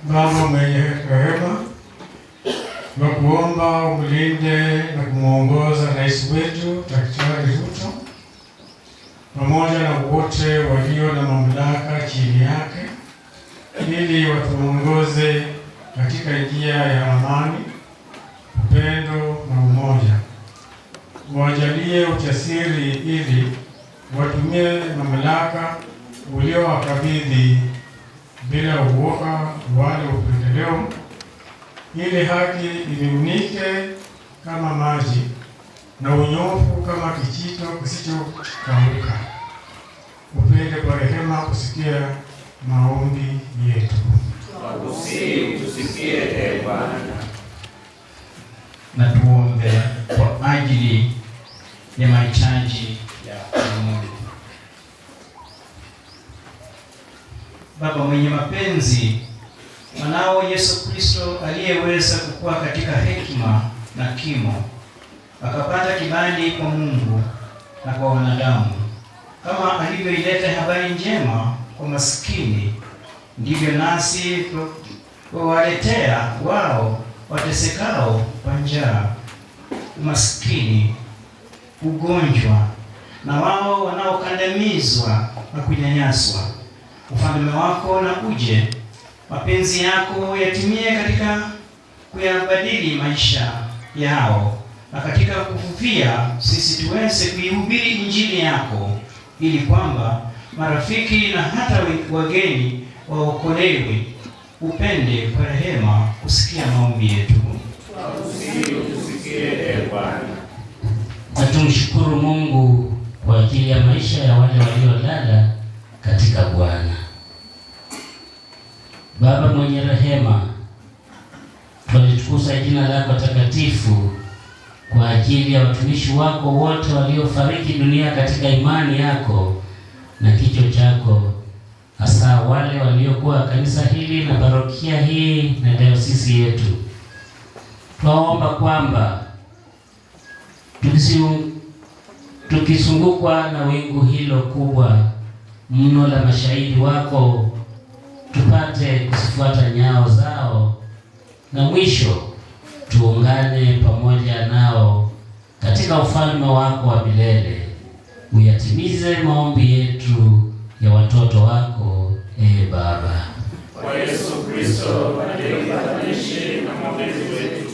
Baba mwenye rehema, nakuomba umlinde na kumuongoza rais wetu Daktari Ruto pamoja na wote walio na mamlaka chini yake, ili watuongoze katika njia ya amani, upendo na umoja. Wajalie ujasiri ili watumie mamlaka uliowakabidhi bila uoga wala upendeleo, ili haki ilimnike kama maji na unyofu kama kijito kisichokauka. Upende kwa rehema kusikia maombi yetu. Tusikie Bwana. Na tuombe kwa ajili ya mahitaji ya Mungu. Baba mwenye mapenzi, mwanao Yesu Kristo aliyeweza kukua katika hekima na kimo, akapata kibali kwa Mungu na kwa wanadamu, kama alivyoileta habari njema kwa maskini, ndivyo nasi wawaletea wao watesekao kwa njaa, umaskini, ugonjwa, na wao wanaokandamizwa na kunyanyaswa. Ufalme wako na uje, mapenzi yako yatimie katika kuyabadili maisha yao, na katika kufufia sisi tuweze kuihubiri Injili yako, ili kwamba marafiki na hata wageni waokolewe. Upende kwa rehema kusikia maombi yetu. Tusikie Bwana. Na tumshukuru Mungu kwa ajili ya maisha ya wale waliolala katika Bwana. Baba mwenye rehema, tulitukuza jina lako takatifu kwa ajili ya watumishi wako wote waliofariki dunia katika imani yako na kicho chako, hasa wale waliokuwa kanisa hili na parokia hii na dayosisi yetu. Twaomba kwamba tukizungukwa na wingu hilo kubwa mno la mashahidi wako, tupate kuzifuata nyao zao, na mwisho tuungane pamoja nao katika ufalme wako wa milele. Uyatimize maombi yetu ya watoto wako, Baba. Kwa Yesu Kristo, aliyepatanisha na maombezi wetu,